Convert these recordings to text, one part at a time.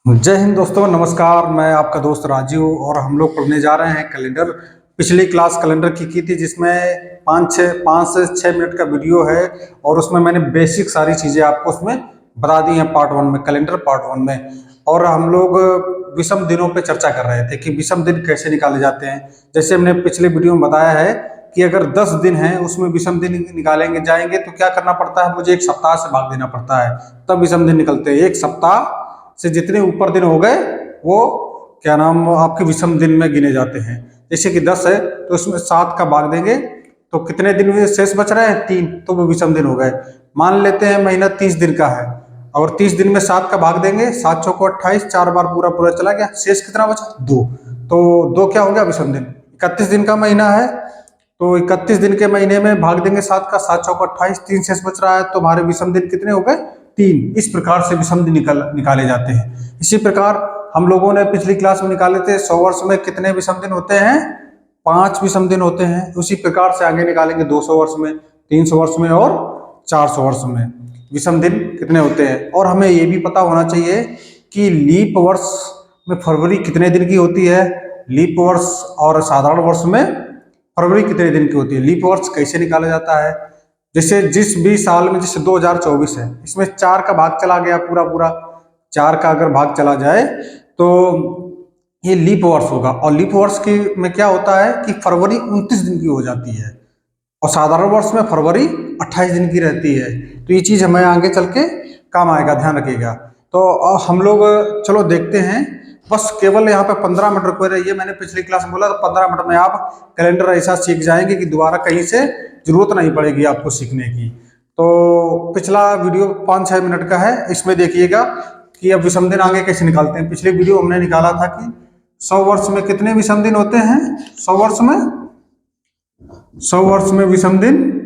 जय हिंद दोस्तों, नमस्कार। मैं आपका दोस्त राजीव और हम लोग पढ़ने जा रहे हैं कैलेंडर। पिछली क्लास कैलेंडर की थी जिसमें 5 से 6 मिनट का वीडियो है और उसमें मैंने बेसिक सारी चीज़ें आपको उसमें बता दी हैं पार्ट 1 में, कैलेंडर पार्ट 1 में। और हम लोग विषम दिनों पे चर्चा कर रहे थे कि विषम दिन कैसे निकाले जाते हैं। जैसे हमने पिछले वीडियो में बताया है कि अगर 10 दिन हैं उसमें विषम दिन निकालेंगे जाएंगे तो क्या करना पड़ता है, मुझे एक सप्ताह से भाग देना पड़ता है, तब विषम दिन निकलते हैं। एक सप्ताह से जितने ऊपर दिन हो गए वो क्या नाम आपके विषम दिन में गिने जाते हैं। जैसे कि 10 है तो उसमें 7 का भाग देंगे तो कितने दिन में शेष बच रहे हैं, 3, तो वो विषम दिन हो गए। मान लेते हैं महीना 30 दिन का है और 30 दिन में 7 का भाग देंगे, 7 चौको 28, 4 बार पूरा पूरा चला गया, शेष कितना बचा, 2। तो 2 क्या हो गया, विषम दिन। 31 दिन का महीना है तो 31 दिन के महीने में भाग देंगे 7 का, 7 चौको 28, 3 शेष बच रहा है, तो हमारे विषम दिन कितने हो गए, 3। इस प्रकार से विषम दिन निकाले जाते हैं। इसी प्रकार हम लोगों ने पिछली क्लास में निकाले थे 100 वर्ष में कितने विषम दिन होते हैं, 5 विषम दिन होते हैं। उसी प्रकार से आगे निकालेंगे 200 वर्ष में, 300 वर्ष में और 400 वर्ष में विषम दिन कितने होते हैं। और हमें ये भी पता होना चाहिए कि लीप वर्ष में फरवरी कितने दिन की होती है, लीप वर्ष और साधारण वर्ष में फरवरी कितने दिन की होती है। लीप वर्ष कैसे निकाला जाता है, जैसे जिस भी साल में, जैसे 2024 है, इसमें 4 का भाग चला गया, पूरा पूरा 4 का अगर भाग चला जाए तो ये लीप वर्ष होगा। और लीप वर्ष की में क्या होता है कि फरवरी 29 दिन की हो जाती है और साधारण वर्ष में फरवरी 28 दिन की रहती है। तो ये चीज हमें आगे चल के काम आएगा, ध्यान रखिएगा। तो हम लोग चलो देखते हैं, बस केवल यहाँ पे 15 मिनट रुके रहिए। मैंने पिछली क्लास में बोला तो 15 मिनट में आप कैलेंडर ऐसा सीख जाएंगे कि दोबारा कहीं से जरूरत नहीं पड़ेगी आपको सीखने की। तो पिछला वीडियो 5-6 मिनट का है, इसमें देखिएगा कि अब विषम दिन आगे कैसे निकालते हैं। पिछले वीडियो हमने निकाला था कि 100 वर्ष में कितने विषम दिन होते हैं, 100 वर्ष में, 100 वर्ष में विषम दिन,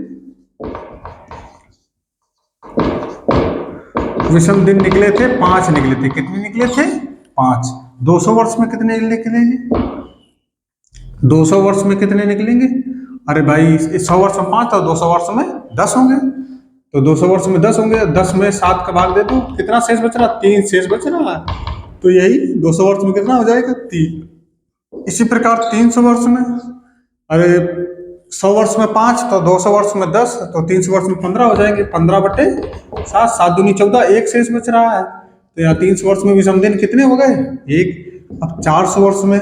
विषम दिन निकले थे 5 निकले थे। कितने निकले थे, 5। 200 वर्ष में कितने निकलेंगे, 200 वर्ष में कितने निकलेंगे, अरे भाई 100 वर्ष में 5 तो 200 वर्ष में 10 होंगे। तो 200 वर्ष में 10 होंगे, 10 में 7 का भाग दे दो, कितना शेष बच रहा, 3 शेष बच रहा है। तो यही 200 वर्ष में कितना हो जाएगा, 3। इसी प्रकार 300 वर्ष में, अरे 100 वर्ष में 5 तो 200 वर्ष में 10 तो 300 वर्ष में 15 हो जाएंगे, 15/7, 7 दूनी 14, 1 शेष बच रहा है। तो यहाँ 300 वर्ष में विषम दिन कितने हो गए, 1। अब 400 वर्ष में,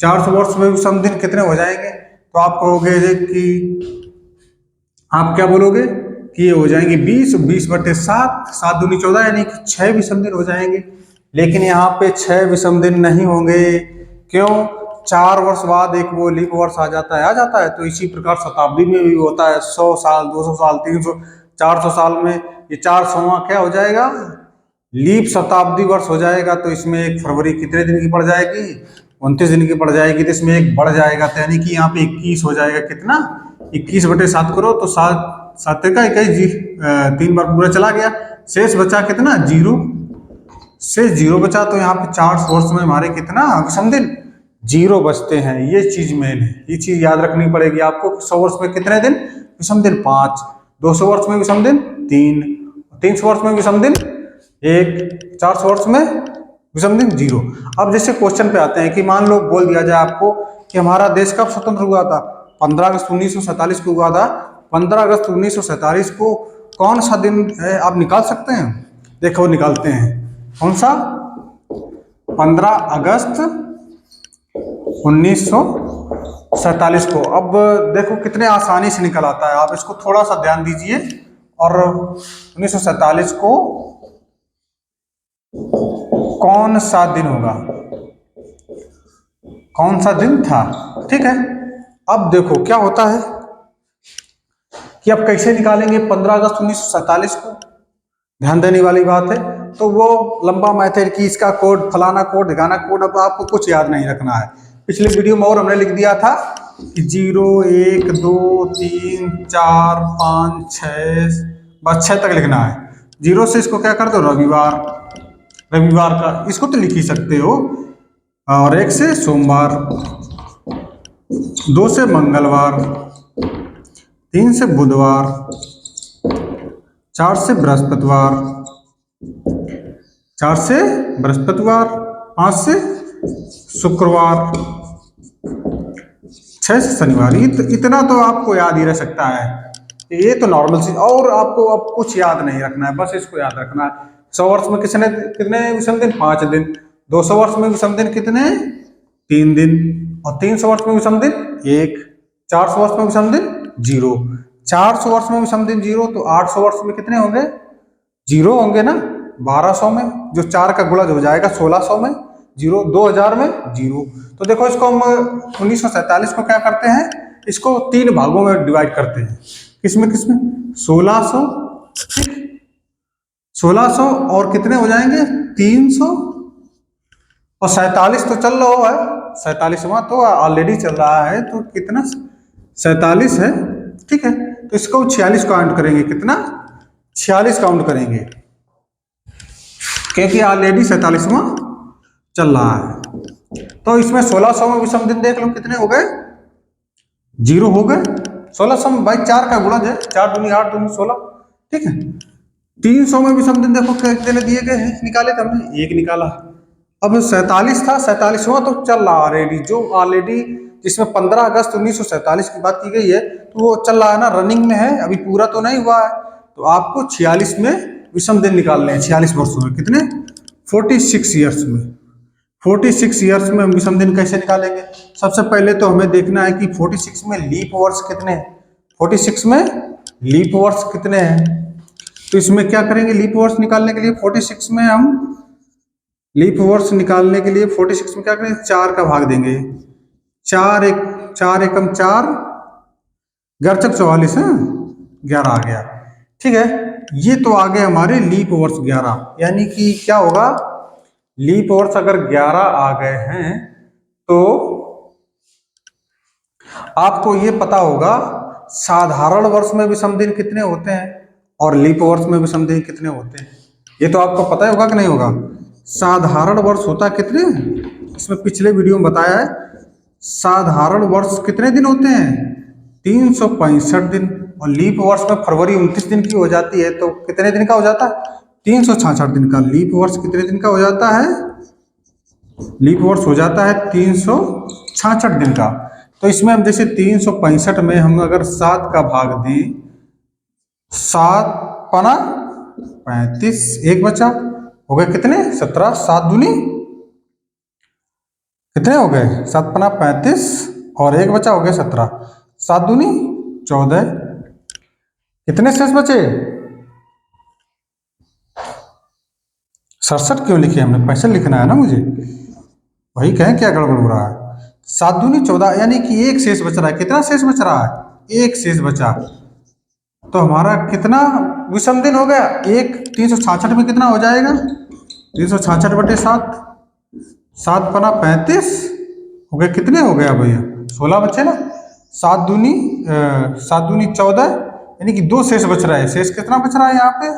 400 वर्ष में विषम दिन कितने हो जाएंगे, तो आप कहोगे कि आप क्या बोलोगे कि ये हो जाएंगे 20, 20/7, 7 दूनी 14, यानी कि 6 विषम दिन हो जाएंगे। लेकिन यहाँ पे 6 विषम दिन नहीं होंगे, क्यों, 4 वर्ष बाद एक वो लीप वर्ष आ जाता है। तो इसी प्रकार शताब्दी में भी होता है, 100 साल, 200 साल, 300, 400 साल में ये 400वां क्या हो जाएगा, लीप शताब्दी वर्ष हो जाएगा। तो इसमें एक फरवरी कितने दिन की पड़ जाएगी, 29 दिन की पड़ जाएगी। तो इसमें एक बढ़ जाएगा, तो यानी कि यहाँ पे 21 हो जाएगा। कितना, 21/7 करो तो 7 का 21, 3 बार पूरा चला गया, शेष बचा कितना, 0, शेष 0 बचा। तो यहाँ पे 400 वर्ष में हमारे कितना विषम दिन, 0 बचते हैं। ये चीज मेन है, ये चीज याद रखनी पड़ेगी आपको। 100 वर्ष में कितने दिन विषम दिन, 5। 200 वर्ष में विषम दिन 3, 300 वर्ष में विषम दिन 1, 400 वर्ष में विषम दिन 0। अब जैसे क्वेश्चन पे आते हैं कि मान लो बोल दिया जाए आपको कि हमारा देश कब स्वतंत्र हुआ था, 15 अगस्त 1947 को हुआ था। 15 अगस्त 1947 को कौन सा दिन है, आप निकाल सकते हैं। देखो निकालते हैं, कौन सा, 15 अगस्त 1947 को। अब देखो कितने आसानी से निकल आता है, आप इसको थोड़ा सा ध्यान दीजिए। और 1947 को कौन सा दिन होगा, कौन सा दिन था, ठीक है। अब देखो क्या होता है कि अब कैसे निकालेंगे 15 अगस्त 1947 को, ध्यान देने वाली बात है। तो वो लंबा मैथड की इसका कोड, फलाना कोड, ढिकाना कोड, अब आपको कुछ याद नहीं रखना है। पिछले वीडियो में और हमने लिख दिया था कि 0, 1, 2, 3, 4, 5, 6, बस 6 तक लिखना है। 0 से इसको क्या कर दो, रविवार, रविवार का इसको तो लिख ही सकते हो। और 1 से सोमवार, 2 से मंगलवार, 3 से बुधवार, 4 से बृहस्पतिवार, 4 से बृहस्पतिवार, 5 से शुक्रवार, 6 से शनिवार। इतना तो आपको याद ही रह सकता है, ये तो नॉर्मल चीज। और आपको अब कुछ याद नहीं रखना है, बस इसको याद रखना है। 100 वर्ष में कितने विषम दिन? 5 दिन। 200 वर्ष में विषम दिन कितने? 3 दिन। और 300 वर्ष में विषम दिन 1। 400 वर्ष में विषम दिन 0। 400 वर्ष में विषम दिन 0, तो 800 वर्ष में कितने होंगे? 0 होंगे ना। 1200 में जो 4 का गुणज हो जाएगा 1600 में 0, 2000 में 0। तो देखो इसको हम 1947 को क्या करते हैं, इसको 3 भागों में डिवाइड करते हैं। किसमें किसमें? 1600, ठीक, 1600 और कितने हो जाएंगे? 300 और 47 तो चल रहा है, 47वां तो ऑलरेडी चल रहा है, तो कितना? 47 है, ठीक है। तो इसको 46 काउंट करेंगे। कितना? 46 काउंट करेंगे, क्योंकि ऑलरेडी 47वां चल रहा है। तो इसमें 1600 में विषम दिन देख लो कितने हो गए? 0 हो गए। 1600 में भाई 4 का गुणज है, 4 दूनी 8 दूनी 16, ठीक है। 300 में विषम दिन देखो कितने दिए गए हैं, निकाले थे हमने, 1 निकाला। अब 47 था, 47वां तो चल रहा ऑलरेडी, जो ऑलरेडी जिसमें 15 अगस्त 1947 की बात की गई है, तो वो चल रहा है ना, रनिंग में है, अभी पूरा तो नहीं हुआ है। तो आपको 46 में विषम दिन निकालने हैं, 46 वर्षों में। कितने? 46 ईयर्स में। 46 ईयर्स में हम विषम दिन कैसे निकालेंगे? सबसे पहले तो हमें देखना है कि 46 में लीप वर्ष कितने हैं। 46 में लीप वर्ष कितने हैं, तो इसमें क्या करेंगे? लीप वर्ष निकालने के लिए 46 में हम लीप वर्ष निकालने के लिए 46 में क्या करेंगे? 4 का भाग देंगे। 4 एकम 4, गरचक 44 है, 11 आ गया, ठीक है। ये तो आ गए हमारे लीप वर्ष 11, यानी कि क्या होगा? लीप वर्ष अगर 11 आ गए हैं तो आपको ये पता होगा साधारण वर्ष में विषम दिन कितने होते हैं और लीप वर्ष में विषम दिन कितने होते हैं। ये तो आपको पता होगा कि नहीं होगा? साधारण वर्ष होता कितने? इसमें पिछले वीडियो में बताया है, साधारण वर्ष कितने दिन होते हैं? 365 दिन। और लीप वर्ष में फरवरी 29 दिन की हो जाती है, तो कितने दिन का हो जाता है? 366 दिन का। लीप वर्ष कितने दिन का हो जाता है? लीप वर्ष हो जाता है 366 दिन का। तो इसमें हम जैसे 365 में हम अगर 7 का भाग दें, 7 पना 35, 1 बचा, हो गए कितने? 17। 7 दूनी कितने हो गए? 7 पना 35 और 1 बचा, हो गए 17। 7 दूनी 14। कितने शेष बचे? 67 क्यों लिखे हमने? 65 लिखना है ना मुझे, वही कहें क्या गड़बड़ हो रहा है। 7 दूनी 14, यानी कि 1 शेष बच रहा है। कितना शेष बच रहा है? 1 शेष बचा। तो हमारा कितना विषम दिन हो गया? 1। 366 में कितना हो जाएगा? 366 बटे 7, 7 पना 35, हो गए कितने हो गया भैया? 16 बचे ना। 7 दूनी 14, यानी कि 2 शेष बच रहा है। शेष कितना बच रहा है यहाँ पे?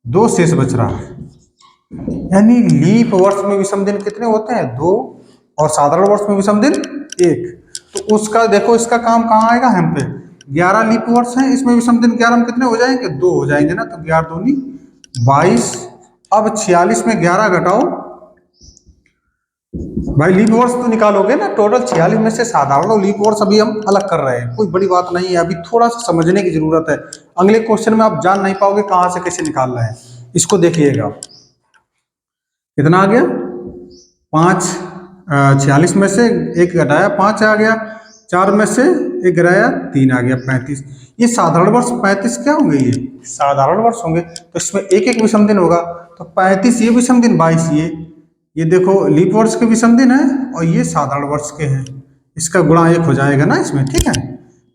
2 शेष बच रहा है। यानी लीप वर्ष में विषम दिन कितने होते हैं? 2। और साधारण वर्ष में विषम दिन 1। तो उसका देखो, इसका काम कहाँ आएगा? हम पे 11 लीप वर्ष है, इसमें विषम दिन 11 में कितने हो जाएंगे? 2 हो जाएंगे ना। तो 11 दूनी 22। अब 46 में 11 घटाओ भाई, लीप वर्ष तो निकालोगे ना। टोटल 46 में से साधारण और लीप वर्ष अभी हम अलग कर रहे हैं, कोई बड़ी बात नहीं है, अभी थोड़ा सा समझने की जरूरत है। अगले क्वेश्चन में आप जान नहीं पाओगे कहाँ से कैसे निकाल रहे हैं। इसको देखिएगा, कितना आ गया? 5। 46 में से 1 घटाया 5 आ गया, 4 में से 1 घटाया 3 आ गया, 35। ये साधारण वर्ष 35 क्या होंगे? ये साधारण वर्ष होंगे, तो इसमें 1 विषम दिन होगा। तो 35 ये विषम दिन, 22 ये देखो लीप वर्ष के विषम दिन है और ये साधारण वर्ष के हैं। इसका गुणा 1 हो जाएगा ना इसमें, ठीक है।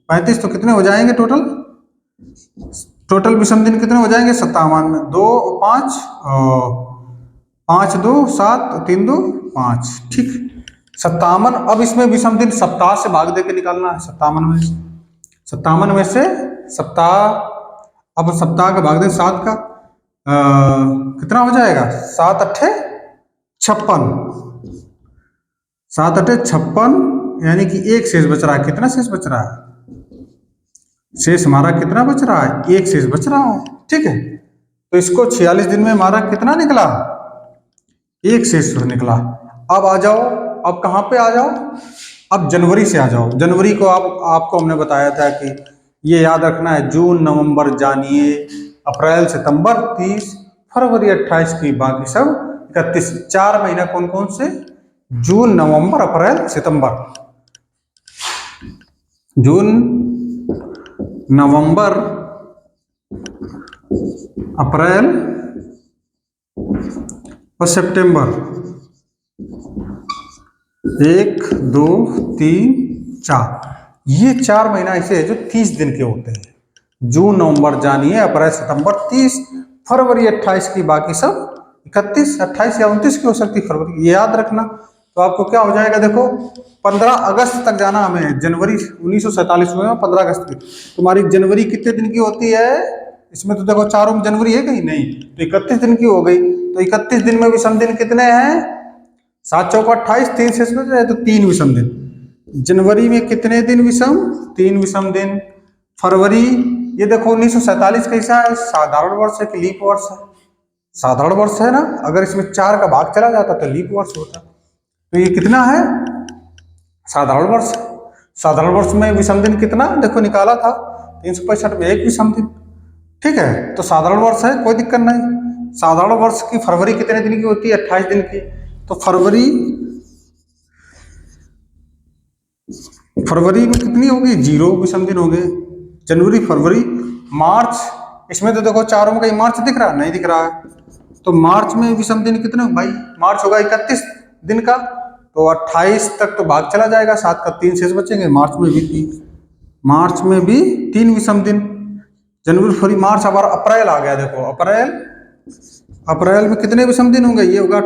35 तो कितने हो जाएंगे टोटल? टोटल विषम दिन कितने हो जाएंगे? 57। 2 5 5 2 7 3 2 5, ठीक। 57। अब इसमें विषम दिन सप्ताह से भाग दे के निकालना है। 57 में से सप्ताह, अब सप्ताह का भाग दे 7 का, कितना हो जाएगा? 7 अट्ठे 56। 7 अट्ठे 56, यानी कि 1 शेष बच रहा है। कितना शेष बच रहा है? शेष हमारा कितना बच रहा है? 1 शेष बच रहा है, ठीक है। तो इसको 46 दिन में हमारा कितना निकला? एक शेष निकला। अब आ जाओ, अब कहाँ पे आ जाओ, अब जनवरी से आ जाओ। जनवरी को आपको हमने बताया था कि ये याद रखना है, जून नवंबर जानिए, अप्रैल सितंबर 30, फरवरी 28 की बाकी सब 31। 4 महीना कौन कौन से? जून नवंबर अप्रैल सितंबर। जून नवंबर अप्रैल और सितंबर। 1 2 3 4, ये 4 महीना ऐसे है जो 30 दिन के होते हैं। जून नवंबर जानिए, अप्रैल सितंबर 30, फरवरी 28 की बाकी सब 31, 28 या 29 की हो सकती है फरवरी, ये याद रखना। तो आपको क्या हो जाएगा, देखो 15 अगस्त तक जाना हमें। जनवरी 1947 हुए 15 अगस्त की। तुम्हारी जनवरी कितने दिन की होती है? इसमें तो देखो चारों में जनवरी है कहीं नहीं, तो 31 दिन की हो गई। तो 31 दिन में विषम दिन कितने हैं? 7 चौका 28, 3 शेष बच रहे तो 3 विषम दिन। जनवरी में कितने दिन विषम? 3 विषम दिन। फरवरी, ये देखो 1947 कैसा है? साधारण वर्ष है कि लीप वर्ष है? साधारण वर्ष है ना, अगर इसमें 4 का भाग चला जाता तो लीप वर्ष होता। तो ये कितना है? साधारण वर्ष। साधारण वर्ष में विषम दिन कितना देखो निकाला था? 365 में 1 विषम दिन। ठीक है, तो साधारण वर्ष है, कोई दिक्कत नहीं। साधारण वर्ष की फरवरी कितने दिन की होती है? 28 दिन की। तो फरवरी में कितनी होगी? 0 विषम दिन हो गए। जनवरी, फरवरी, मार्च, इसमें तो देखो चारों में कहीं मार्च दिख रहा? नहीं दिख रहा है। तो मार्च में विषम दिन कितने हो भाई? मार्च होगा 31 दिन का, तो 28 तक तो भाग चला जाएगा, 7 का 3 शेष बचेंगे। मार्च में भी 3, मार्च में भी 3 विषम दिन। जनवरी, फरवरी, मार्च। अब अप्रैल आ गया, देखो अप्रैल। अप्रैल में कितने विषम दिन होंगे? ये होगा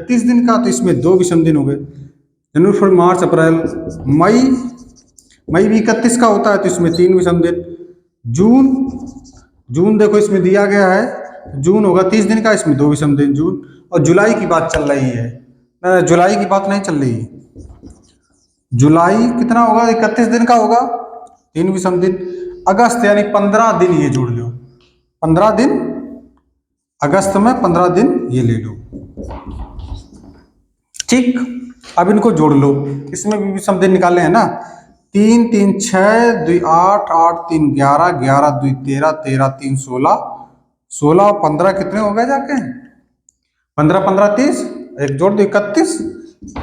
30 दिन का, तो इसमें 2 विषम दिन हो गए। जनवरी, फरवरी, मार्च, अप्रैल। मई, मई भी 31 का होता है, तो इसमें 3 विषम दिन। जून, जून देखो इसमें दिया गया है, जून होगा 30 दिन का, इसमें 2 विषम दिन जून। और जुलाई की बात चल रही है, जुलाई की बात नहीं चल रही है। जुलाई कितना होगा? 31 दिन का होगा, 3 विषम दिन। अगस्त यानी 15 दिन, ये जोड़ लो 15 दिन, अगस्त में 15 दिन ये ले लो। ठीक, अब इनको जोड़ लो, इसमें भी विषम दिन निकालने हैं ना। 3 3 6, 2 8, 8 3 11, 11 2 13, 13 3 16, 16 15 कितने हो गए जाके? 15 15 30, एक जोड़ दो 31,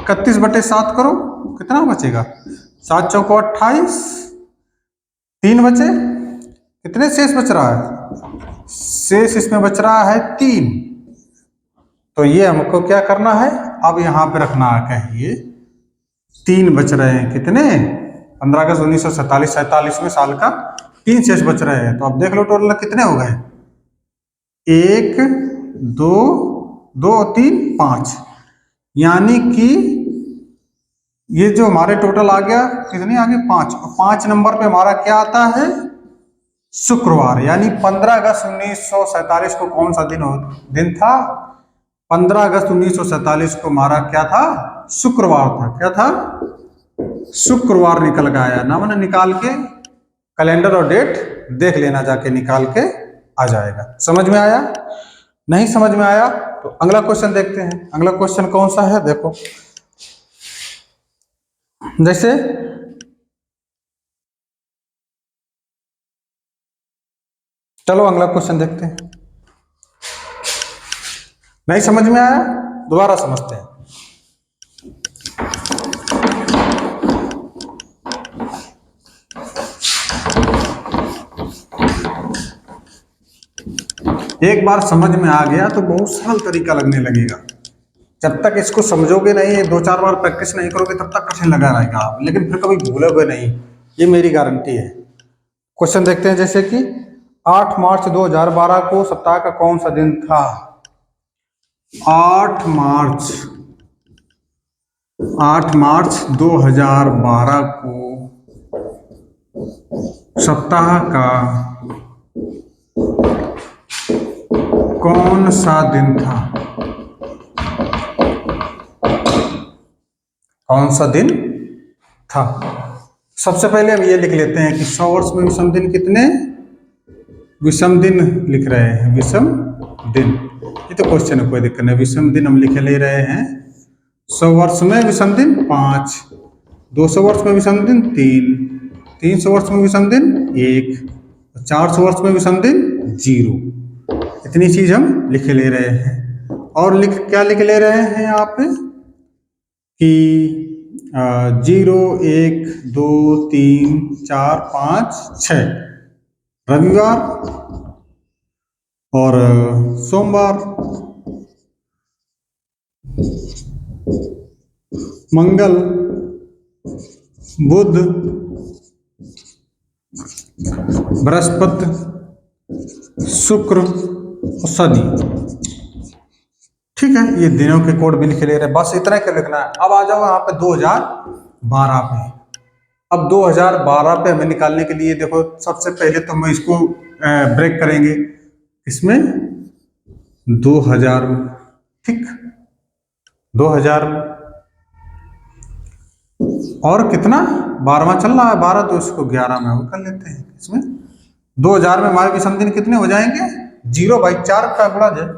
31 बटे 7 करो, कितना बचेगा? 7 चौको 28, 3 बचे, कितने शेष बच रहा है? शेष इसमें बच रहा है 3। तो ये हमको क्या करना है? अब यहाँ पे रखना है कहिए 3 बच रहे हैं, कितने? 15 अगस्त 1947, 47वें साल का 3 शेष बच रहे हैं। तो अब देख लो टोटल कितने हो गए? 1 2 2 3 5, यानी कि ये जो हमारे टोटल आ गया कितने आ गए? 5। 5 नंबर पे हमारा क्या आता है? शुक्रवार। यानी 15 अगस्त 1947 को कौन सा दिन था? 15 अगस्त 1947 को हमारा क्या था? शुक्रवार था। क्या था? शुक्रवार निकल के आया ना, मैंने निकाल के कैलेंडर और डेट देख लेना, जाके निकाल के आ जाएगा। समझ में आया? नहीं समझ में आया तो अगला क्वेश्चन देखते हैं। अगला क्वेश्चन कौन सा है? देखो, जैसे चलो अगला क्वेश्चन देखते हैं। नहीं समझ में आया? दोबारा समझते हैं। एक बार समझ में आ गया तो बहुत सरल तरीका लगने लगेगा। जब तक इसको समझोगे नहीं, 2-4 बार प्रैक्टिस नहीं करोगे, तब तक कठिन लगा रहेगा आप, लेकिन फिर कभी भूलोगे नहीं, ये मेरी गारंटी है। क्वेश्चन देखते हैं, जैसे कि 8 मार्च 2012 को सप्ताह का कौन सा दिन था? 8 मार्च 2012 को सप्ताह का कौन सा दिन था? कौन सा दिन था? सबसे पहले हम ये लिख लेते हैं कि 100 वर्ष में विषम दिन कितने? विषम दिन लिख रहे हैं, विषम दिन। ये तो क्वेश्चन है, कोई दिक्कत नहीं। विषम दिन हम लिखे ले रहे हैं। 100 वर्ष में विषम दिन 5, 200 वर्ष में विषम दिन 3, 300 वर्ष में विषम दिन 1, 400 वर्ष में विषम दिन 0। इतनी चीज हम लिखे ले रहे हैं। और क्या लिख ले रहे हैं यहाँ पे कि 0, 1, 2, 3, 4, 5, 6 रविवार और सोमवार, मंगल, बुध, बृहस्पति, शुक्र और शनि। ठीक है, ये दिनों के कोड भी लिखे ले रहे हैं। बस इतना क्या लिखना है। अब आ जाओ यहाँ पे 2012 पे। अब 2012 पे हमें निकालने के लिए देखो, सबसे पहले तो हम इसको ब्रेक करेंगे। इसमें 2000, ठीक, 2000 और कितना 12वां चल रहा है, 12 तो इसको 11 में वो कर लेते हैं। इसमें 2000 में हमारे विषम दिन कितने हो जाएंगे? 0 भाई, 4 का गुणा जाए।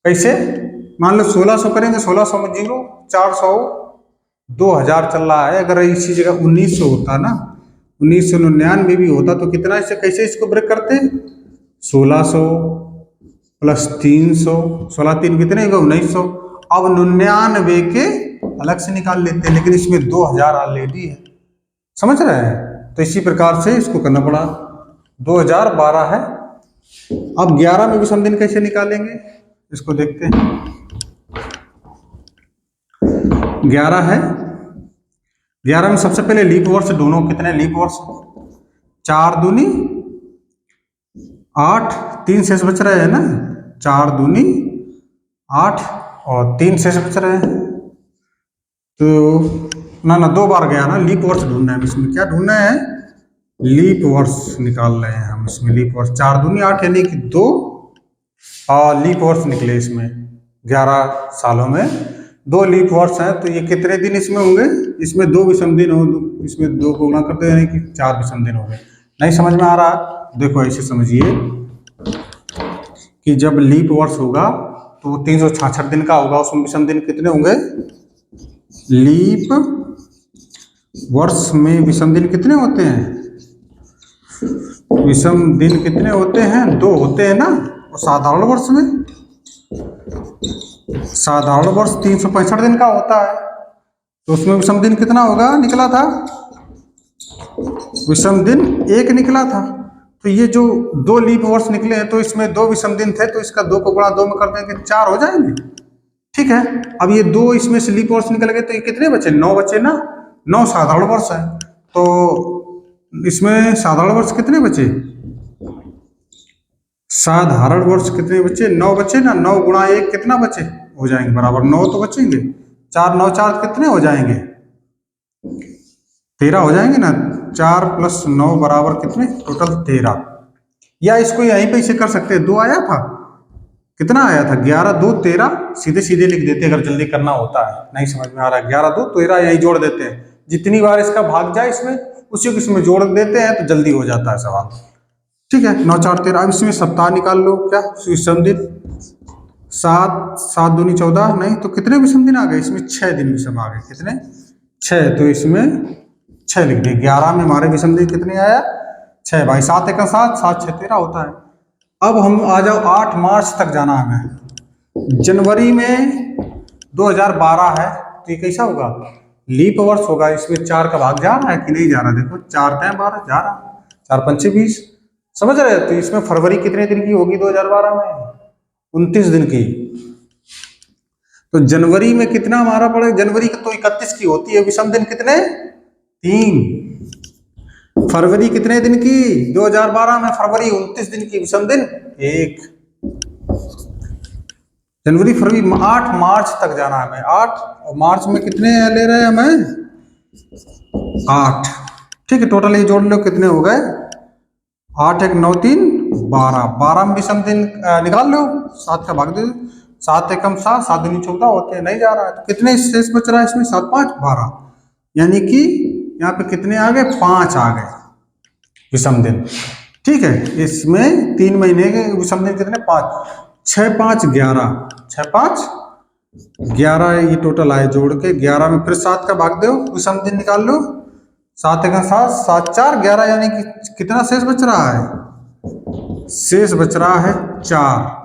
कैसे? मान लो 1600 करेंगे, 1600 में 0, 400, 2000 चल रहा है। अगर इसी जगह 1900 होता ना, 1999 भी होता तो कितना, इससे कैसे इसको ब्रेक करते हैं? 1600 प्लस 300, 16 3 कितने होगा? 1900। अब 99 के अलग से निकाल लेते हैं, लेकिन इसमें 2000 ऑलरेडी है। समझ रहे हैं? तो इसी प्रकार से इसको करना पड़ा। 2012 है। अब 11 में विषम दिन कैसे निकालेंगे, इसको देखते हैं। 11 है, 11 में सबसे पहले लीप वर्ष दोनों, कितने लीप वर्ष? 4 दूनी 8, 3 शेष बच रहे हैं ना, 4 दूनी 8 और 3 शेष बच रहे हैं। तो ना 2 बार गया ना, लीप वर्ष ढूंढना है। इसमें क्या ढूंढना है? लीप वर्ष निकाल रहे हैं हम इसमें। लीप वर्ष 4 दूनी 8 यानी कि 2 और लीप वर्ष निकले इसमें। 11 सालों में 2 लीप वर्ष हैं, तो ये कितने दिन इसमें होंगे? इसमें 2 विषम दिन हो, इसमें 2 को गुणा करते हैं कि 4 विषम दिन हो गए। नहीं समझ में आ रहा? देखो ऐसे समझिए कि जब लीप वर्ष होगा तो 366 दिन का होगा, उसमें विषम दिन कितने होंगे? लीप वर्ष में विषम दिन कितने होते हैं? विषम दिन कितने होते हैं? 2 होते हैं ना। और साधारण वर्ष में, साधारण वर्ष 365 दिन का होता है, तो उसमें विषम दिन कितना होगा? निकला था विषम दिन 1 निकला था। तो ये जो 2 लीप वर्ष निकले हैं, तो इसमें 2 विषम दिन थे, तो इसका 2 को गुणा 2 में कर देंगे, 4 हो जाएंगे। ठीक है, अब ये 2 इसमें से लीप वर्ष निकल गए, तो ये कितने बचे? 9 बचे ना। 9 साधारण वर्ष है, तो इसमें साधारण वर्ष कितने बचे? साधारण वर्ष कितने बचे? 9 बचे ना। 9 गुणा 1 कितना बचे? हो जाएंगे बराबर 9 तो बचेंगे। 4 9 4 कितने हो जाएंगे? 13 हो जाएंगे ना। 4 प्लस 9 बराबर कितने? टोटल 13। या इसको यहीं पे इसे कर सकते हैं। 2 आया था, कितना आया था? 11 2 13। सीधे सीधे लिख देते अगर जल्दी करना होता है। नहीं समझ में आ रहा है? 11 2 13 यहीं जोड़ देते हैं। जितनी बार इसका भाग जाए इसमें, उसी को इसमें जोड़ देते हैं, तो जल्दी हो जाता है सवाल। ठीक है, 9 4 13। अब इसमें सप्ताह निकाल लो। क्या विषम दिन? 7 7 दूनी 14। नहीं तो कितने विषम दिन आ गए इसमें? 6 दिन विषम आ गए। कितने? 6। तो इसमें 6 लिख दिए। 11 में हमारे विषम दिन कितने आया? 6 भाई। 7 1 7, 7 6 13 होता है। अब हम आ जाओ 8 मार्च तक जाना हमें। जनवरी में 2012 है, तो ये कैसा होगा? लीप वर्ष होगा। इसमें 4 का भाग जा रहा है कि नहीं जा रहा? देखो 4 10 12 जा रहा, 4 5 20। समझ रहे? तो इसमें फरवरी कितने दिन की होगी 2012 में? 29 दिन की। तो जनवरी में कितना हमारा पड़ेगा? जनवरी तो 31 की होती है। विषम दिन कितने? 3। फरवरी कितने दिन की? 2012 में फरवरी 29 दिन की। विषम दिन 1। जनवरी फरवरी 8 मार्च तक जाना है हमें। 8 और मार्च में कितने ले रहे हैं हमें? 8। ठीक है, टोटल ये जोड़ लो कितने हो गए? 8 1 9 3 12। 12 में विषम दिन निकाल लो, 7 का भाग दे दो। 7 1 7, 7 दूनी 14 होते हैं। नहीं जा रहा है, तो कितने शेष बच रहा है इसमें? 7 5 12। यानी कि यहाँ पे कितने आ गए? 5 आ गए विषम दिन। ठीक है, इसमें 3 महीने के विषम दिन कितने? 5। 6 5 11, 6 5 11 ये टोटल आए जोड़ के 11 में फिर 7 का भाग दो, विषम दिन निकाल लो। 7 एक 7, 7 4 11, यानी कि कितना शेष बच रहा है? शेष बच रहा है 4।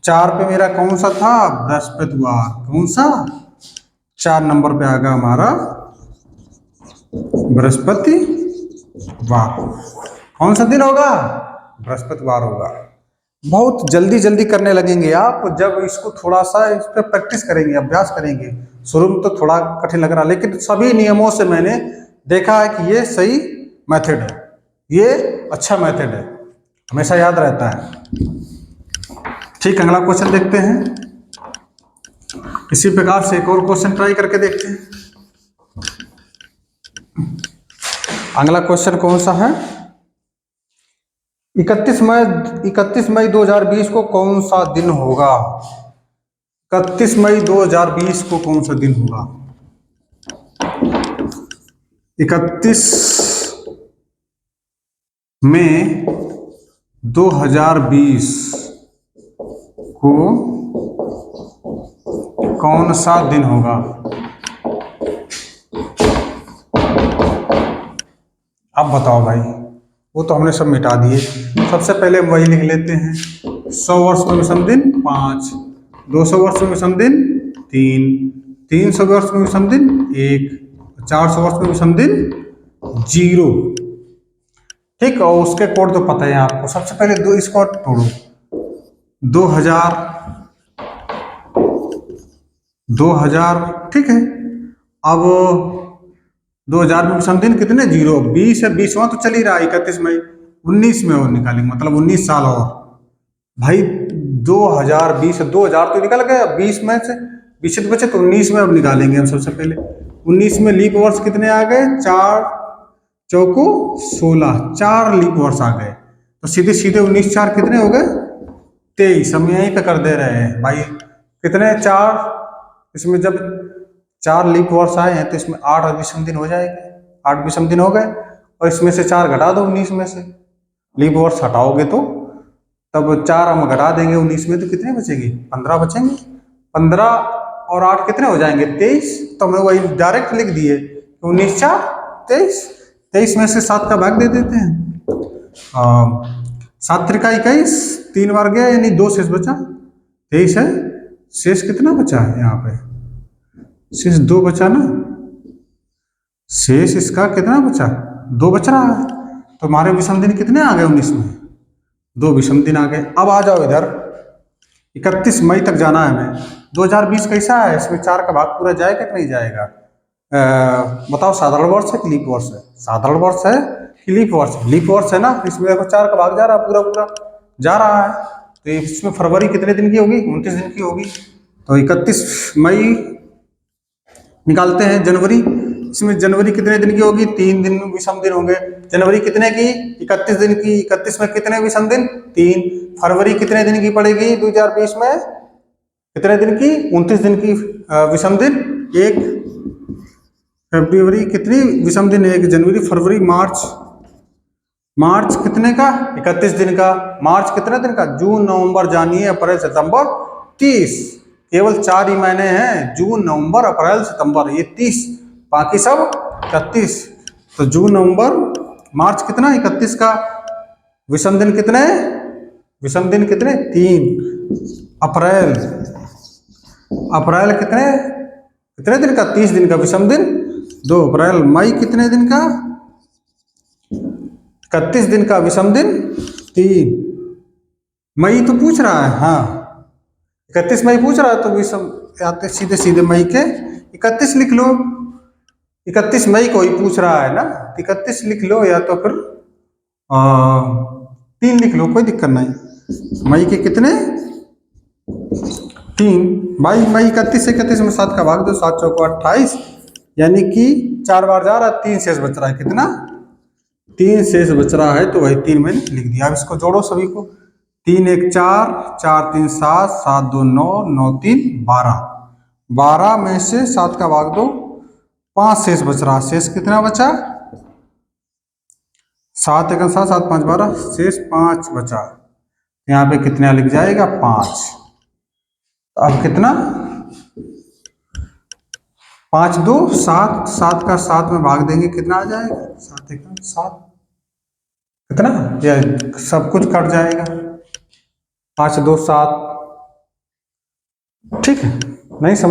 4 पे मेरा कौन सा था? बृहस्पतिवार। कौन सा? 4 नंबर पे आ गया हमारा बृहस्पतिवार। कौन सा दिन होगा? बृहस्पतिवार होगा। बहुत जल्दी जल्दी करने लगेंगे आप जब इसको थोड़ा सा इस पर प्रैक्टिस करेंगे, अभ्यास करेंगे। शुरू में तो थोड़ा कठिन लग रहा, लेकिन सभी नियमों से मैंने देखा है कि ये सही मेथड है, ये अच्छा मेथड है, हमेशा याद रहता है। ठीक, अगला क्वेश्चन देखते हैं। इसी प्रकार से एक और क्वेश्चन ट्राई करके देखते हैं। अगला क्वेश्चन कौन सा है? 31 मई 2020 को कौन सा दिन होगा? 31 मई 2020 को कौन सा दिन होगा? 31 मई 2020 को कौन सा दिन होगा? अब बताओ भाई, वो तो हमने सब मिटा दिए। सबसे पहले हम वही लिख लेते हैं। 100 वर्ष में विषम दिन 5, 200 वर्ष में विषम दिन 3, 300 वर्ष में विषम दिन 1, 400 वर्ष में विषम दिन 0। ठीक, और उसके कोड तो पता है आपको। सबसे पहले दो इसको तोड़ो। 2000, ठीक है। अब 2000 में विषम दिन कितने? 0। 20 है, 20वां तो चल ही रहा है। 31 मई 19 में और निकालेंगे, मतलब 19 साल और भाई 2020, 2000 तो निकल गया। 20 में से 20 बचे तो 19 में अब निकालेंगे हम। सबसे पहले 19 में लीप वर्ष कितने आ गए? 4 चौको 16, 4 लीप वर्ष आ गए। तो सीधे सीधे 19 4 कितने हो गए? 23। हम यहीं पे कर दे रहे हैं भाई। कितने? 4, इसमें जब 4 लीप वर्ष आए हैं तो इसमें 8 विषम दिन हो जाएंगे। 8 विषम दिन हो गए, और इसमें से 4 घटा दो 19 में से। लीप वर्ष हटाओगे तो तब 4 हम घटा देंगे 19 में, तो कितने बचेगी? 15 बचेंगे। 15 और 8 कितने हो जाएंगे? 23। तो हमने वही डायरेक्ट लिख दिए, 19 4 23। 23 में से 7 का भाग दे देते हैं। 7 त्रिका 21, 3 बार गया, यानी 2 शेष बचा। 23 है, शेष कितना बचा है यहाँ पे? शेष 2 बचा ना। शेष इसका कितना बचा? 2 बच रहा है। तो हमारे विषम दिन कितने आ गए 19 में? 2 विषम दिन आ गए। अब आ जाओ इधर, 31 मई तक जाना है हमें। 2020 कैसा है? इसमें 4 का भाग पूरा जाएगा कि नहीं जाएगा? बताओ, साधारण वर्ष है कि लीप वर्ष है? साधारण वर्ष है कि लीप वर्ष? लीप वर्ष है ना। इसमें देखो 4 का भाग जा रहा है, पूरा पूरा जा रहा है। तो इसमें फरवरी कितने दिन की होगी? 29 दिन की होगी। तो 31 मई निकालते हैं। जनवरी, इसमें जनवरी कितने दिन की होगी? 3 दिन विषम दिन होंगे। जनवरी कितने की? 31 दिन की। 31 में कितने विषम दिन? 3। फरवरी कितने दिन की पड़ेगी 2020 में? कितने दिन की? 29 दिन की विषम दिन। 1 फरवरी कितनी विषम दिन? 1 जनवरी, फरवरी, मार्च। मार्च कितने का? 31 दिन का। मार्च कितने दिन का? जून, नवंबर, जनवरी, अप्रैल, सितंबर, 30। केवल 4 ही महीने हैं, जून, नवंबर, अप्रैल, सितंबर, ये 30। बाकी सब 31। तो जून, नवंबर, मार्च कितना? 31 का। विषम दिन कितने? विषम दिन कितने? 3। अप्रैल, अप्रैल कितने कितने दिन का? 30 दिन का। विषम दिन 2 अप्रैल। मई कितने दिन का? 31 दिन का। विषम दिन 3। मई तो पूछ रहा है, हाँ 31 मई पूछ रहा है, तो विषम आते सीधे सीधे मई के 31 लिख लो। 31 मई को ही पूछ रहा है ना, 31 लिख लो, या तो फिर 3 लिख लो, कोई दिक्कत नहीं। मई के कितने? 3। भाई मई 31 से 31 में 7 का भाग दो, 7 चौको 28, यानी कि 4 बार जा रहा है, 3 शेष बच रहा है। कितना? 3 शेष बच रहा है, तो वही 3 मैंने लिख दिया। अब इसको जोड़ो सभी को। 3 1 4, 4 3 7, 7 2 9, 9 3 12। 12 में से 7 का भाग दो, 5 शेष बच रहा है। शेष कितना बचा? 7 1 7, 7 5 12, शेष 5 बचा। यहाँ पे कितना लिख जाएगा 5। अब कितना 5 2 7, 7 का 7 में भाग देंगे कितना आ जाएगा 7 1 7 कितना, या सब कुछ कट जाएगा 5 2 7। ठीक है, नहीं समझ